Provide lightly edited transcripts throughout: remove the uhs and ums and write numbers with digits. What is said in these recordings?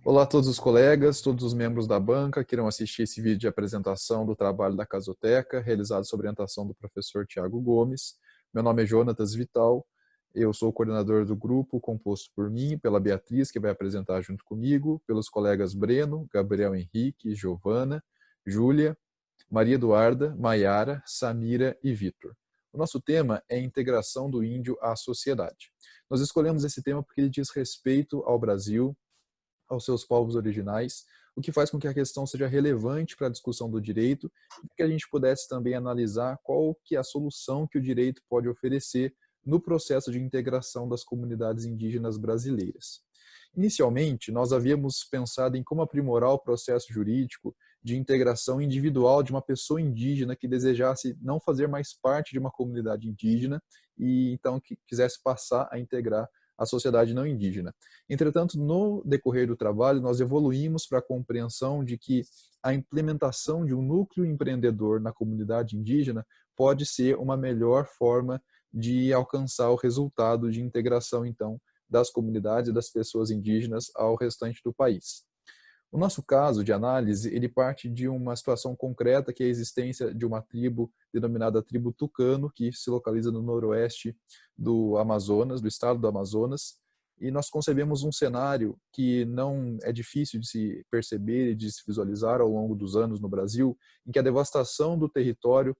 Olá a todos os colegas, todos os membros da banca que irão assistir esse vídeo de apresentação do trabalho da Casoteca, realizado sob orientação do professor Tiago Gomes. Meu nome é Jonatas Vital, eu sou o coordenador do grupo, composto por mim, pela Beatriz, que vai apresentar junto comigo, pelos colegas Breno, Gabriel Henrique, Giovana, Júlia, Maria Eduarda, Maiara, Samira e Vitor. O nosso tema é a integração do índio à sociedade. Nós escolhemos esse tema porque ele diz respeito ao Brasil, aos seus povos originais, o que faz com que a questão seja relevante para a discussão do direito e que a gente pudesse também analisar qual que é a solução que o direito pode oferecer no processo de integração das comunidades indígenas brasileiras. Inicialmente, nós havíamos pensado em como aprimorar o processo jurídico de integração individual de uma pessoa indígena que desejasse não fazer mais parte de uma comunidade indígena e então que quisesse passar a integrar a sociedade não indígena. Entretanto, no decorrer do trabalho, nós evoluímos para a compreensão de que a implementação de um núcleo empreendedor na comunidade indígena pode ser uma melhor forma de alcançar o resultado de integração, então, das comunidades e das pessoas indígenas ao restante do país. O nosso caso de análise, ele parte de uma situação concreta, que é a existência de uma tribo denominada tribo Tucano, que se localiza no noroeste do Amazonas, do estado do Amazonas, e nós concebemos um cenário que não é difícil de se perceber e de se visualizar ao longo dos anos no Brasil, em que a devastação do território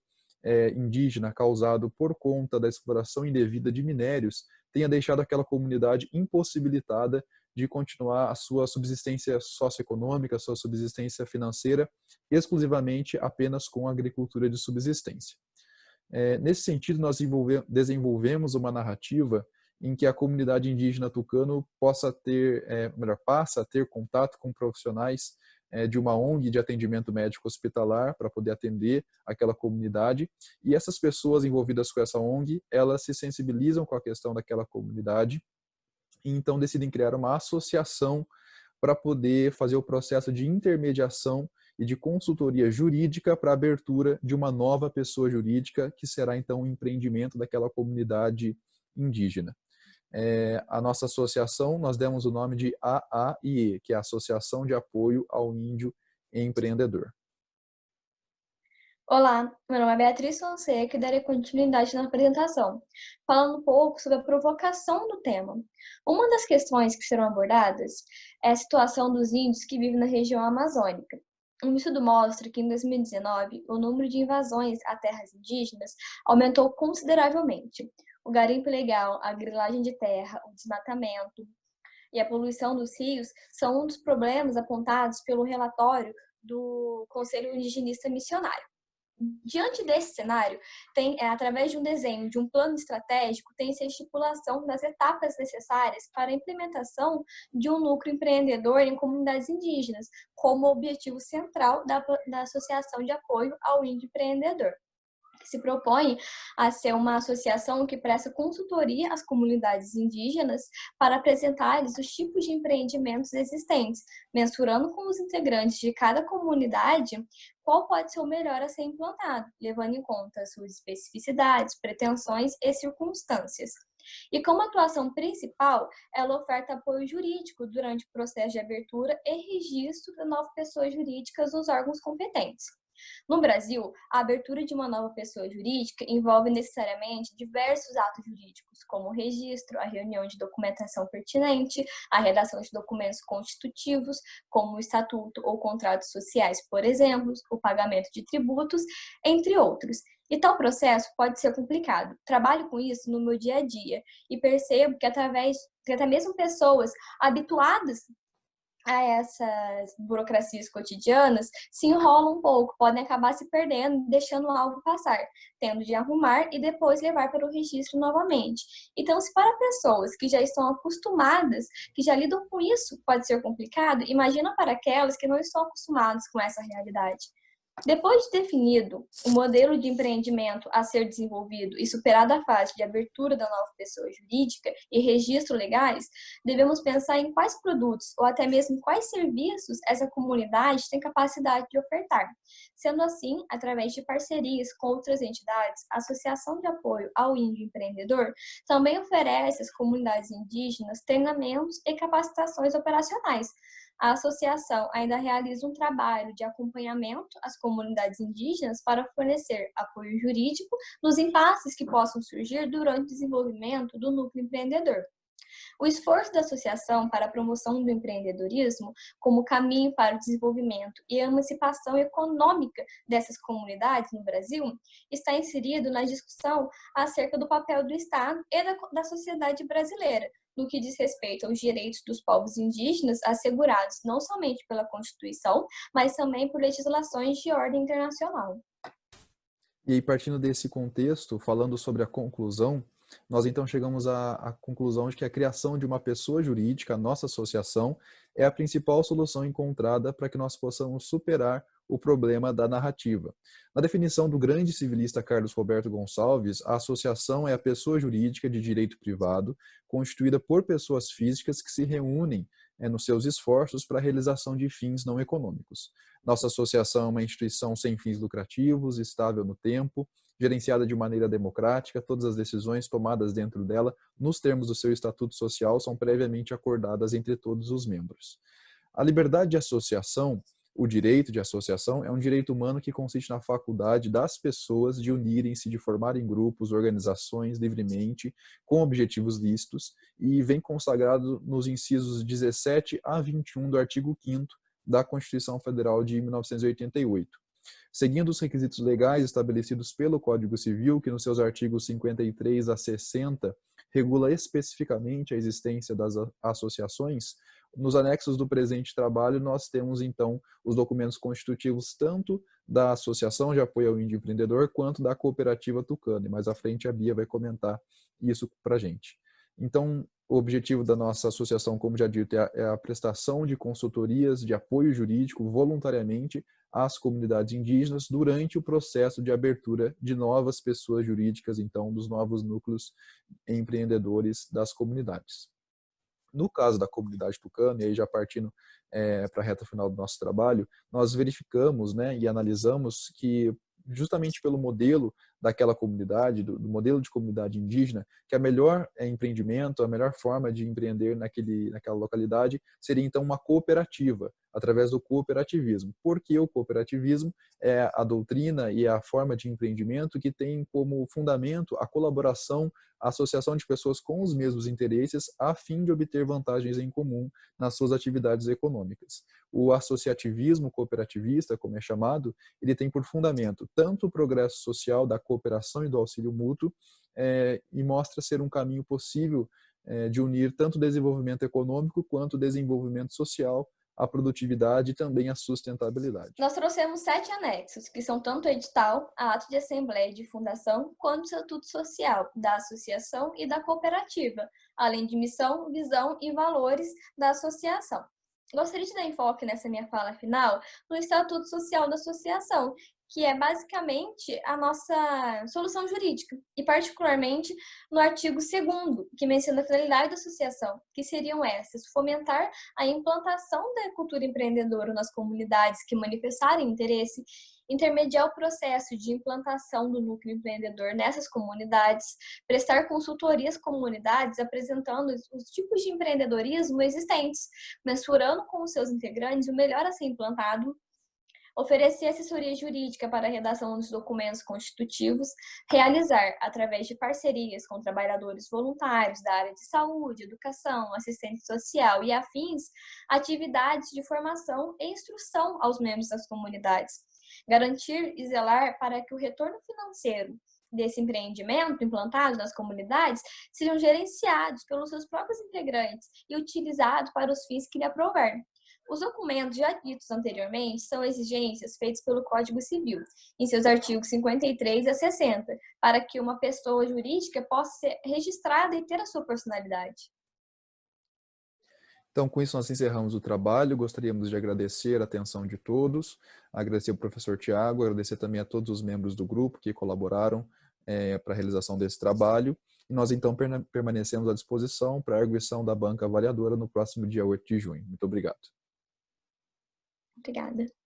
indígena causado por conta da exploração indevida de minérios tenha deixado aquela comunidade impossibilitada de continuar a sua subsistência socioeconômica, a sua subsistência financeira, exclusivamente apenas com a agricultura de subsistência. Nesse sentido, nós desenvolvemos uma narrativa em que a comunidade indígena tucano passa a ter contato com profissionais de uma ONG de atendimento médico hospitalar para poder atender aquela comunidade, e essas pessoas envolvidas com essa ONG, elas se sensibilizam com a questão daquela comunidade e então decidem criar uma associação para poder fazer o processo de intermediação e de consultoria jurídica para a abertura de uma nova pessoa jurídica, que será então um empreendimento daquela comunidade indígena. A nossa associação, nós demos o nome de AAIE, que é a Associação de Apoio ao Índio Empreendedor. Olá, meu nome é Beatriz Fonseca e darei continuidade na apresentação, falando um pouco sobre a provocação do tema. Uma das questões que serão abordadas é a situação dos índios que vivem na região amazônica. Um estudo mostra que em 2019 o número de invasões a terras indígenas aumentou consideravelmente. O garimpo ilegal, a grilagem de terra, o desmatamento e a poluição dos rios são um dos problemas apontados pelo relatório do Conselho Indigenista Missionário. Diante desse cenário, através de um desenho de um plano estratégico, tem-se a estipulação das etapas necessárias para a implementação de um núcleo empreendedor em comunidades indígenas, como objetivo central da Associação de Apoio ao Índio Empreendedor, que se propõe a ser uma associação que presta consultoria às comunidades indígenas para apresentar-lhes os tipos de empreendimentos existentes, mensurando com os integrantes de cada comunidade qual pode ser o melhor a ser implantado, levando em conta suas especificidades, pretensões e circunstâncias. E como atuação principal, ela oferta apoio jurídico durante o processo de abertura e registro de novas pessoas jurídicas nos órgãos competentes. No Brasil, a abertura de uma nova pessoa jurídica envolve necessariamente diversos atos jurídicos, como o registro, a reunião de documentação pertinente, a redação de documentos constitutivos, como o estatuto ou contratos sociais, por exemplo, o pagamento de tributos, entre outros. E tal processo pode ser complicado. Trabalho com isso no meu dia a dia e percebo que até mesmo pessoas habituadas a essas burocracias cotidianas se enrolam um pouco, podem acabar se perdendo, deixando algo passar, tendo de arrumar e depois levar para o registro novamente. Então, se para pessoas que já estão acostumadas, que já lidam com isso, pode ser complicado, imagina para aquelas que não estão acostumadas com essa realidade. Depois de definido o modelo de empreendimento a ser desenvolvido e superada a fase de abertura da nova pessoa jurídica e registro legais, devemos pensar em quais produtos ou até mesmo quais serviços essa comunidade tem capacidade de ofertar. Sendo assim, através de parcerias com outras entidades, a Associação de Apoio ao Índio Empreendedor também oferece às comunidades indígenas treinamentos e capacitações operacionais. A associação ainda realiza um trabalho de acompanhamento às comunidades indígenas para fornecer apoio jurídico nos impasses que possam surgir durante o desenvolvimento do núcleo empreendedor. O esforço da associação para a promoção do empreendedorismo como caminho para o desenvolvimento e a emancipação econômica dessas comunidades no Brasil está inserido na discussão acerca do papel do Estado e da sociedade brasileira, no que diz respeito aos direitos dos povos indígenas assegurados não somente pela Constituição, mas também por legislações de ordem internacional. E aí, partindo desse contexto, falando sobre a conclusão, nós então chegamos à conclusão de que a criação de uma pessoa jurídica, a nossa associação, é a principal solução encontrada para que nós possamos superar o problema da narrativa. Na definição do grande civilista Carlos Roberto Gonçalves, a associação é a pessoa jurídica de direito privado, constituída por pessoas físicas que se reúnem nos seus esforços para a realização de fins não econômicos. Nossa associação é uma instituição sem fins lucrativos, estável no tempo, gerenciada de maneira democrática. Todas as decisões tomadas dentro dela, nos termos do seu estatuto social, são previamente acordadas entre todos os membros. A liberdade de associação, o direito de associação, é um direito humano que consiste na faculdade das pessoas de unirem-se, de formarem grupos, organizações livremente, com objetivos lícitos, e vem consagrado nos incisos 17 a 21 do artigo 5º da Constituição Federal de 1988. Seguindo os requisitos legais estabelecidos pelo Código Civil, que nos seus artigos 53 a 60 regula especificamente a existência das associações, nos anexos do presente trabalho nós temos então os documentos constitutivos tanto da Associação de Apoio ao Índio Empreendedor quanto da Cooperativa Tucano, e mais à frente a Bia vai comentar isso para a gente. Então, o objetivo da nossa associação, como já dito, é a prestação de consultorias de apoio jurídico voluntariamente às comunidades indígenas durante o processo de abertura de novas pessoas jurídicas, então, dos novos núcleos empreendedores das comunidades. No caso da comunidade tucana, e aí já partindo para a reta final do nosso trabalho, nós verificamos, e analisamos que justamente pelo modelo daquela comunidade, do modelo de comunidade indígena, que a melhor empreendimento, a melhor forma de empreender naquela localidade seria então uma cooperativa, através do cooperativismo. Porque o cooperativismo é a doutrina e a forma de empreendimento que tem como fundamento a colaboração, a associação de pessoas com os mesmos interesses a fim de obter vantagens em comum nas suas atividades econômicas. O associativismo cooperativista, como é chamado, ele tem por fundamento tanto o progresso social da cooperação e do auxílio mútuo, e mostra ser um caminho possível de unir tanto o desenvolvimento econômico quanto o desenvolvimento social, a produtividade e também a sustentabilidade. Nós trouxemos 7 anexos, que são tanto o edital, a ato de assembleia de fundação, quanto o estatuto social da associação e da cooperativa, além de missão, visão e valores da associação. Gostaria de dar enfoque nessa minha fala final no estatuto social da associação, que é basicamente a nossa solução jurídica, e particularmente no artigo 2º, que menciona a finalidade da associação, que seriam essas: fomentar a implantação da cultura empreendedora nas comunidades que manifestarem interesse, intermediar o processo de implantação do núcleo empreendedor nessas comunidades, prestar consultoria às comunidades apresentando os tipos de empreendedorismo existentes, mensurando com os seus integrantes o melhor a ser implantado, oferecer assessoria jurídica para a redação dos documentos constitutivos, realizar, através de parcerias com trabalhadores voluntários da área de saúde, educação, assistência social e afins, atividades de formação e instrução aos membros das comunidades, garantir e zelar para que o retorno financeiro desse empreendimento implantado nas comunidades sejam gerenciados pelos seus próprios integrantes e utilizados para os fins que lhe aprouver. Os documentos já ditos anteriormente são exigências feitas pelo Código Civil, em seus artigos 53 a 60, para que uma pessoa jurídica possa ser registrada e ter a sua personalidade. Então, com isso, nós encerramos o trabalho. Gostaríamos de agradecer a atenção de todos, agradecer ao professor Tiago, agradecer também a todos os membros do grupo que colaboraram para a realização desse trabalho. E nós, então, permanecemos à disposição para a arguição da banca avaliadora no próximo dia 8 de junho. Muito obrigado. Obrigada.